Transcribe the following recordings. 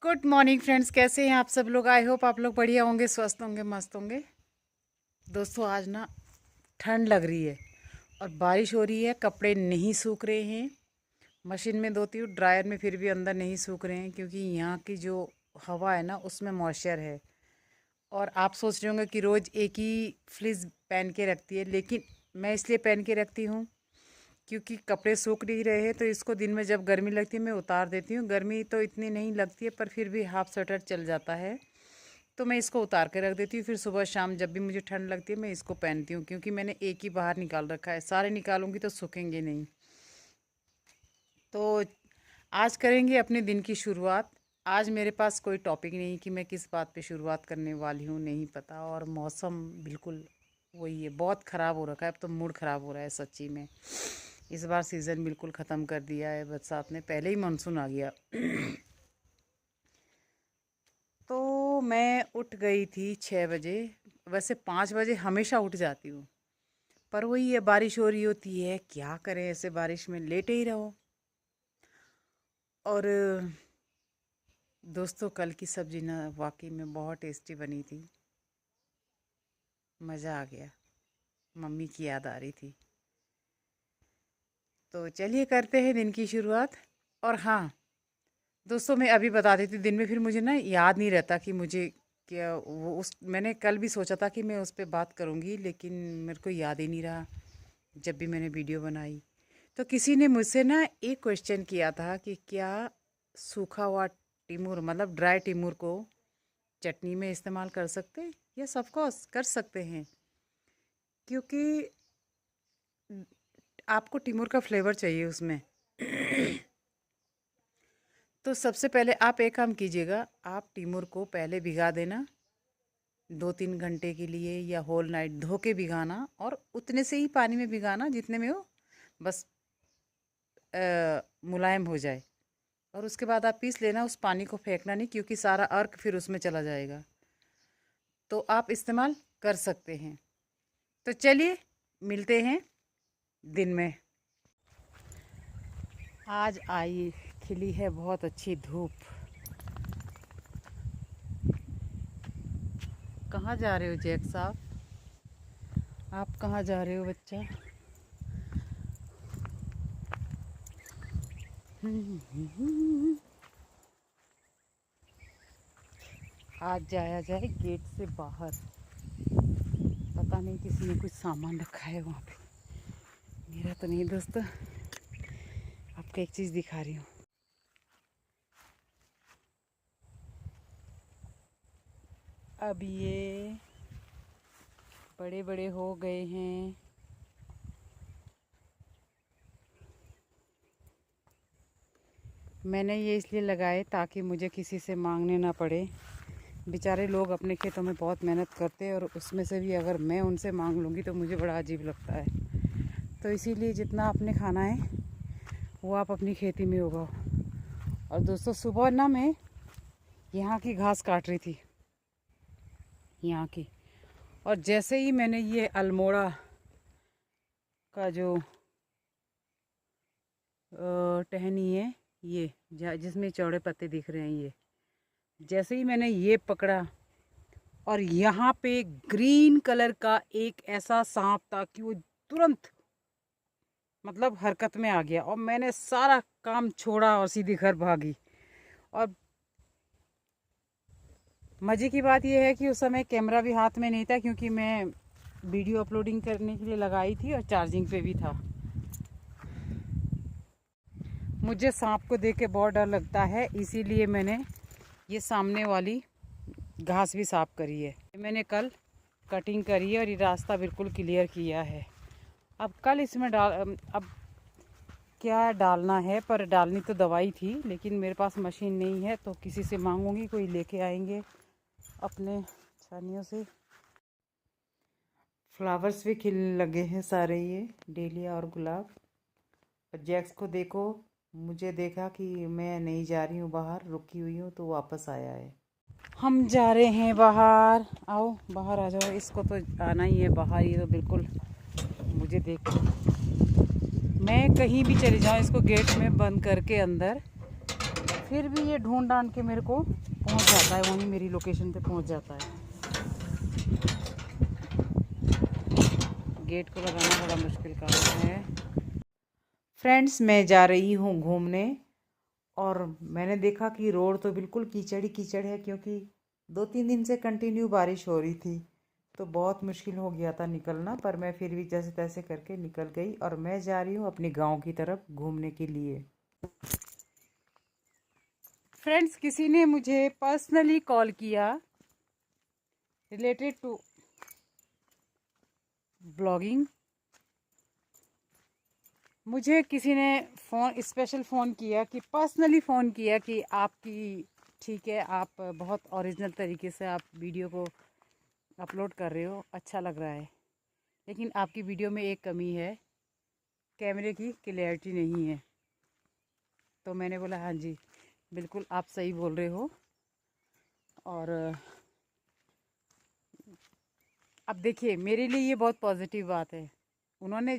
Good morning friends, कैसे हैं आप सब लोग। आई होप आप लोग बढ़िया होंगे, स्वस्थ होंगे, मस्त होंगे। दोस्तों आज ना ठंड लग रही है और बारिश हो रही है। कपड़े नहीं सूख रहे हैं। मशीन में धोती हूँ, ड्रायर में, फिर भी अंदर नहीं सूख रहे हैं क्योंकि यहाँ की जो हवा है ना उसमें मॉइस्चर है। और आप सोच रहे होंगे कि रोज़ एक ही फ्लीस पहन के रखती है, लेकिन मैं इसलिए पहन के रखती हूँ क्योंकि कपड़े सूख नहीं रहे हैं तो इसको दिन में जब गर्मी लगती है मैं उतार देती हूँ। गर्मी तो इतनी नहीं लगती है पर फिर भी हाफ स्वेटर चल जाता है तो मैं इसको उतार के रख देती हूँ। फिर सुबह शाम जब भी मुझे ठंड लगती है मैं इसको पहनती हूँ क्योंकि मैंने एक ही बाहर निकाल रखा है। सारे निकालूंगी तो सूखेंगे नहीं। तो आज करेंगे अपने दिन की शुरुआत। आज मेरे पास कोई टॉपिक नहीं कि मैं किस बात पे शुरुआत करने वाली हूँ, नहीं पता। और मौसम बिल्कुल वही है, बहुत ख़राब हो रखा है। अब तो मूड ख़राब हो रहा है सच्ची में। इस बार सीज़न बिल्कुल ख़त्म कर दिया है बरसात ने, पहले ही मानसून आ गया। तो मैं उठ गई थी 6 बजे। वैसे 5 बजे हमेशा उठ जाती हूँ, पर वही है, बारिश हो रही होती है, क्या करें, ऐसे बारिश में लेटे ही रहो। और दोस्तों कल की सब्ज़ी ना वाकई में बहुत टेस्टी बनी थी, मज़ा आ गया। मम्मी की याद आ रही थी। तो चलिए करते हैं दिन की शुरुआत। और हाँ दोस्तों, मैं अभी बता देती हूँ, दिन में फिर मुझे ना याद नहीं रहता कि मुझे क्या वो उस मैंने कल भी सोचा था कि मैं उस पर बात करूँगी, लेकिन मेरे को याद ही नहीं रहा जब भी मैंने वीडियो बनाई। तो किसी ने मुझसे ना एक क्वेश्चन किया था कि क्या सूखा हुआ टिमूर मतलब ड्राई टिमूर को चटनी में इस्तेमाल कर सकते हैं। यस ऑफ कोर्स कर सकते हैं, क्योंकि आपको टिमूर का फ्लेवर चाहिए उसमें। तो सबसे पहले आप एक काम कीजिएगा, आप टिमूर को पहले भिगा देना 2-3 घंटे के लिए, या होल नाइट धो के भिगाना, और उतने से ही पानी में भिगाना जितने में वो बस मुलायम हो जाए। और उसके बाद आप पीस लेना, उस पानी को फेंकना नहीं क्योंकि सारा अर्क फिर उसमें चला जाएगा। तो आप इस्तेमाल कर सकते हैं। तो चलिए मिलते हैं दिन में। आज आई खिली है बहुत अच्छी धूप। कहाँ जा रहे हो जैक साहब, आप कहाँ जा रहे हो बच्चा। आज जाया जाए गेट से बाहर। पता नहीं किसी ने कुछ सामान रखा है वहाँ पे, मेरा तो नहीं दोस्तों। आपको एक चीज़ दिखा रही हूँ। अब ये बड़े बड़े हो गए हैं। मैंने ये इसलिए लगाए ताकि मुझे किसी से मांगने ना पड़े। बेचारे लोग अपने खेतों में बहुत मेहनत करते हैं और उसमें से भी अगर मैं उनसे मांग लूँगी तो मुझे बड़ा अजीब लगता है। तो इसीलिए जितना आपने खाना है वो आप अपनी खेती में उगाओ। और दोस्तों सुबह ना मैं यहाँ की घास काट रही थी, यहाँ की, और जैसे ही मैंने ये अल्मोड़ा का जो टहनी है, ये जिसमें चौड़े पत्ते दिख रहे हैं, ये जैसे ही मैंने ये पकड़ा और यहाँ पे ग्रीन कलर का एक ऐसा सांप था कि वो तुरंत मतलब हरकत में आ गया और मैंने सारा काम छोड़ा और सीधी घर भागी। और मज़े की बात यह है कि उस समय कैमरा भी हाथ में नहीं था क्योंकि मैं वीडियो अपलोडिंग करने के लिए लगाई थी और चार्जिंग पे भी था। मुझे सांप को देख के बहुत डर लगता है, इसीलिए मैंने ये सामने वाली घास भी साफ करी है। मैंने कल कटिंग करी है और ये रास्ता बिल्कुल क्लियर किया है। अब कल इसमें अब क्या डालना है, पर डालनी तो दवाई थी, लेकिन मेरे पास मशीन नहीं है तो किसी से मांगूंगी, कोई लेके आएंगे अपने छानियों से। फ्लावर्स भी खिल लगे हैं सारे, ये डेलिया और गुलाब। और जैक्स को देखो, मुझे देखा कि मैं नहीं जा रही हूँ बाहर, रुकी हुई हूँ, तो वापस आया है। हम जा रहे हैं बाहर, आओ बाहर आ जाओ। इसको तो आना ही है बाहर, ये तो बिल्कुल मुझे देख, मैं कहीं भी चली जाऊँ इसको गेट में बंद करके अंदर फिर भी ये ढूंढ डांड के मेरे को पहुंच जाता है, वहीं मेरी लोकेशन पे पहुंच जाता है। गेट को लगाना बड़ा मुश्किल काम है। फ्रेंड्स, मैं जा रही हूँ घूमने और मैंने देखा कि रोड तो बिल्कुल कीचड़ ही कीचड़ है, क्योंकि 2-3 दिन से कंटिन्यू बारिश हो रही थी, तो बहुत मुश्किल हो गया था निकलना। पर मैं फिर भी जैसे तैसे करके निकल गई और मैं जा रही हूँ अपने गांव की तरफ घूमने के लिए। फ्रेंड्स, किसी ने मुझे पर्सनली कॉल किया रिलेटेड टू ब्लॉगिंग। मुझे किसी ने स्पेशल फ़ोन किया, कि पर्सनली फ़ोन किया कि आपकी ठीक है, आप बहुत ओरिजिनल तरीके से आप वीडियो को अपलोड कर रहे हो, अच्छा लग रहा है, लेकिन आपकी वीडियो में एक कमी है, कैमरे की क्लैरिटी नहीं है। तो मैंने बोला हाँ जी, बिल्कुल आप सही बोल रहे हो। और अब देखिए, मेरे लिए ये बहुत पॉजिटिव बात है। उन्होंने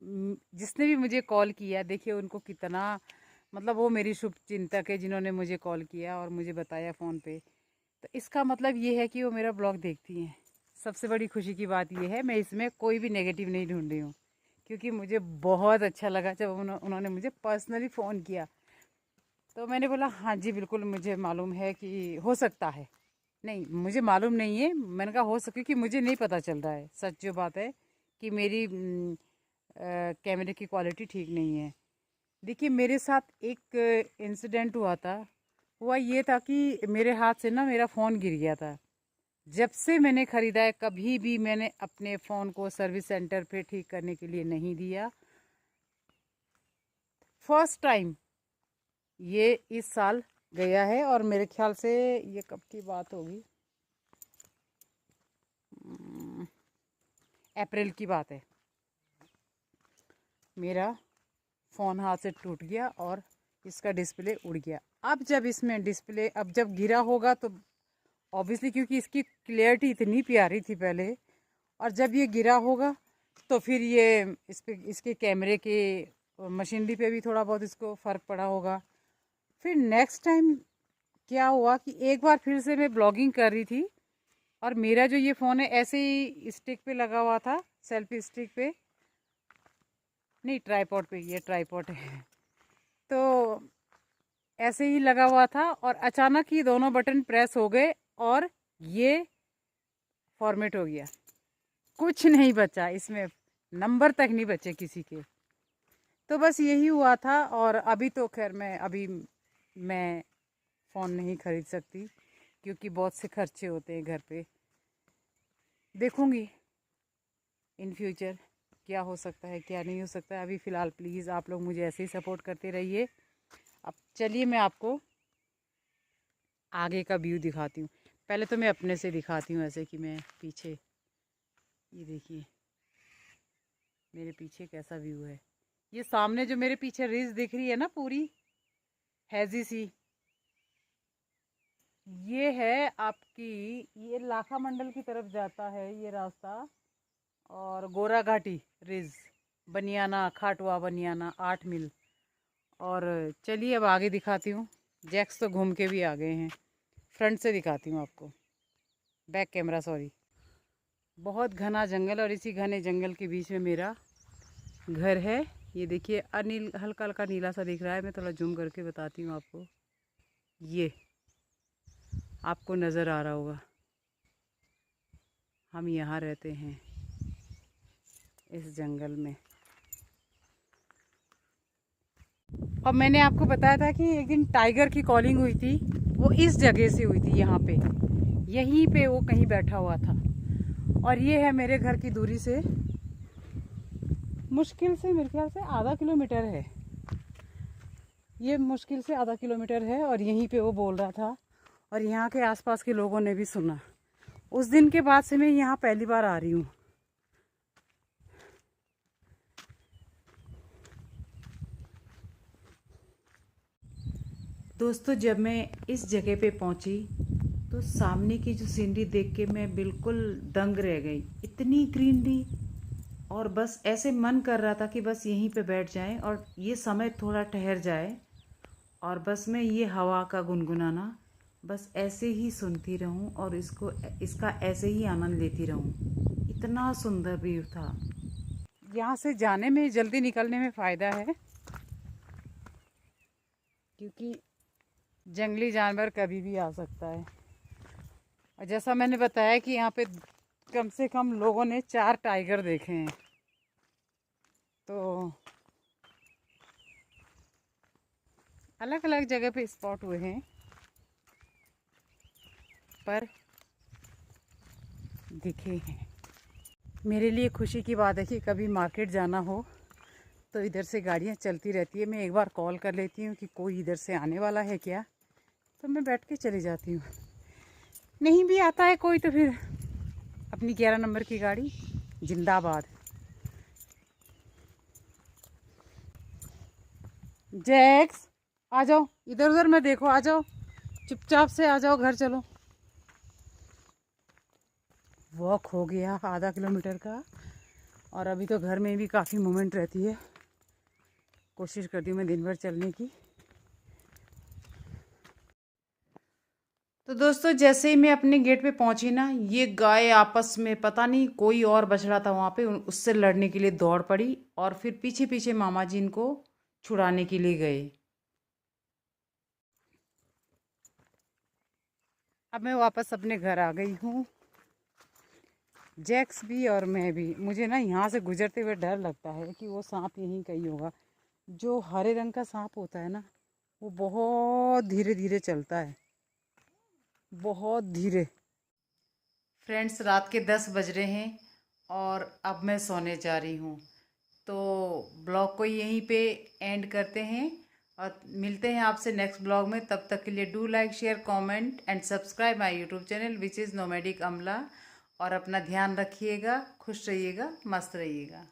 जिसने भी मुझे कॉल किया, देखिए उनको कितना, मतलब वो मेरी शुभ चिंतक है जिन्होंने मुझे कॉल किया और मुझे बताया फ़ोन पे। तो इसका मतलब ये है कि वो मेरा ब्लॉग देखती हैं। सबसे बड़ी खुशी की बात ये है, मैं इसमें कोई भी नेगेटिव नहीं ढूंढ रही हूँ, क्योंकि मुझे बहुत अच्छा लगा जब उन्होंने मुझे पर्सनली फ़ोन किया। तो मैंने बोला हाँ जी, बिल्कुल मुझे मालूम है कि हो सकता है। नहीं, मुझे मालूम नहीं है, मैंने कहा हो सके, कि मुझे नहीं पता चल रहा है। सच जो बात है कि मेरी कैमरे की क्वालिटी ठीक नहीं है। देखिए, मेरे साथ एक इंसिडेंट हुआ ये था कि मेरे हाथ से ना मेरा फ़ोन गिर गया था। जब से मैंने ख़रीदा है, कभी भी मैंने अपने फ़ोन को सर्विस सेंटर पे ठीक करने के लिए नहीं दिया। फर्स्ट टाइम ये इस साल गया है, और मेरे ख्याल से ये कब की बात होगी, अप्रैल की बात है। मेरा फ़ोन हाथ से टूट गया और इसका डिस्प्ले उड़ गया। अब जब गिरा होगा तो ऑब्वियसली, क्योंकि इसकी क्लियरिटी इतनी प्यारी थी पहले, और जब ये गिरा होगा तो फिर ये इसके कैमरे के मशीनरी पे भी थोड़ा बहुत इसको फ़र्क पड़ा होगा। फिर नेक्स्ट टाइम क्या हुआ कि एक बार फिर से मैं ब्लॉगिंग कर रही थी, और मेरा जो ये फ़ोन है ऐसे ही स्टिक पे लगा हुआ था, सेल्फी स्टिक पे, नहीं ट्राईपॉड पे, ये ट्राईपॉड है। तो ऐसे ही लगा हुआ था, और अचानक ही दोनों बटन प्रेस हो गए और ये फॉर्मेट हो गया। कुछ नहीं बचा इसमें, नंबर तक नहीं बचे किसी के। तो बस यही हुआ था। और अभी तो खैर मैं फ़ोन नहीं ख़रीद सकती, क्योंकि बहुत से खर्चे होते हैं घर पे। देखूँगी इन फ्यूचर क्या हो सकता है, क्या नहीं हो सकता है। अभी फ़िलहाल प्लीज़ आप लोग मुझे ऐसे ही सपोर्ट करते रहिए। अब चलिए मैं आपको आगे का व्यू दिखाती हूँ। पहले तो मैं अपने से दिखाती हूँ, ऐसे कि मैं पीछे, ये देखिए मेरे पीछे कैसा व्यू है। ये सामने जो मेरे पीछे रिज दिख रही है ना, पूरी हैजी सी, ये है आपकी, ये लाखा मंडल की तरफ जाता है ये रास्ता, और गोरा घाटी रिज, बनियाना, खाटुआ बनियाना, 8 मील। और चलिए अब आगे दिखाती हूँ। जैक्स तो घूम के भी आ गए हैं। फ्रंट से दिखाती हूँ आपको, बैक कैमरा सॉरी। बहुत घना जंगल, और इसी घने जंगल के बीच में मेरा घर है। ये देखिए, अनिल हल्का हल्का नीला सा दिख रहा है, मैं थोड़ा जूम करके बताती हूँ आपको। ये आपको नज़र आ रहा होगा, हम यहाँ रहते हैं इस जंगल में। और मैंने आपको बताया था कि एक दिन टाइगर की कॉलिंग हुई थी, वो इस जगह से हुई थी, यहाँ पे, यहीं पे वो कहीं बैठा हुआ था। और ये है मेरे घर की दूरी से मुश्किल से, मेरे ख्याल से आधा किलोमीटर है, ये मुश्किल से आधा किलोमीटर है। और यहीं पे वो बोल रहा था, और यहाँ के आसपास के लोगों ने भी सुना। उस दिन के बाद से मैं यहाँ पहली बार आ रही हूँ। दोस्तों, जब मैं इस जगह पे पहुँची तो सामने की जो सीनरी देख के मैं बिल्कुल दंग रह गई। इतनी ग्रीनरी, और बस ऐसे मन कर रहा था कि बस यहीं पे बैठ जाएं और ये समय थोड़ा ठहर जाए, और बस मैं ये हवा का गुनगुनाना बस ऐसे ही सुनती रहूं और इसका ऐसे ही आनंद लेती रहूं। इतना सुंदर व्यू था। यहाँ से जाने में जल्दी निकलने में फ़ायदा है, क्योंकि जंगली जानवर कभी भी आ सकता है। और जैसा मैंने बताया कि यहाँ पे कम से कम लोगों ने 4 टाइगर देखे हैं। तो अलग अलग जगह पे स्पॉट हुए हैं, पर दिखे हैं। मेरे लिए खुशी की बात है कि कभी मार्केट जाना हो तो इधर से गाड़ियाँ चलती रहती है। मैं एक बार कॉल कर लेती हूँ कि कोई इधर से आने वाला है क्या, तो मैं बैठ के चली जाती हूँ। नहीं भी आता है कोई तो फिर अपनी 11 नंबर की गाड़ी जिंदाबाद। जैक्स आ जाओ, इधर उधर में देखो, आ जाओ, चुपचाप से आ जाओ, घर चलो। वॉक हो गया आधा किलोमीटर का, और अभी तो घर में भी काफ़ी मूवमेंट रहती है। कोशिश करती हूँ मैं दिन भर चलने की। तो दोस्तों, जैसे ही मैं अपने गेट पे पहुंची ना, ये गाय आपस में पता नहीं कोई और बछड़ा था वहाँ पे, उससे लड़ने के लिए दौड़ पड़ी और फिर पीछे पीछे मामा जी इनको छुड़ाने के लिए गए। अब मैं वापस अपने घर आ गई हूँ। जैक्स भी और मैं भी। मुझे ना यहाँ से गुजरते हुए डर लगता है कि वो सांप यहीं कहीं होगा। जो हरे रंग का सांप होता है ना, वो बहुत धीरे धीरे चलता है, बहुत धीरे। फ्रेंड्स, रात के 10 बज रहे हैं और अब मैं सोने जा रही हूँ। तो ब्लॉग को यहीं पे एंड करते हैं और मिलते हैं आपसे नेक्स्ट ब्लॉग में। तब तक के लिए do like, share, comment and subscribe my YouTube channel which is nomadic अमला। और अपना ध्यान रखिएगा, खुश रहिएगा, मस्त रहिएगा।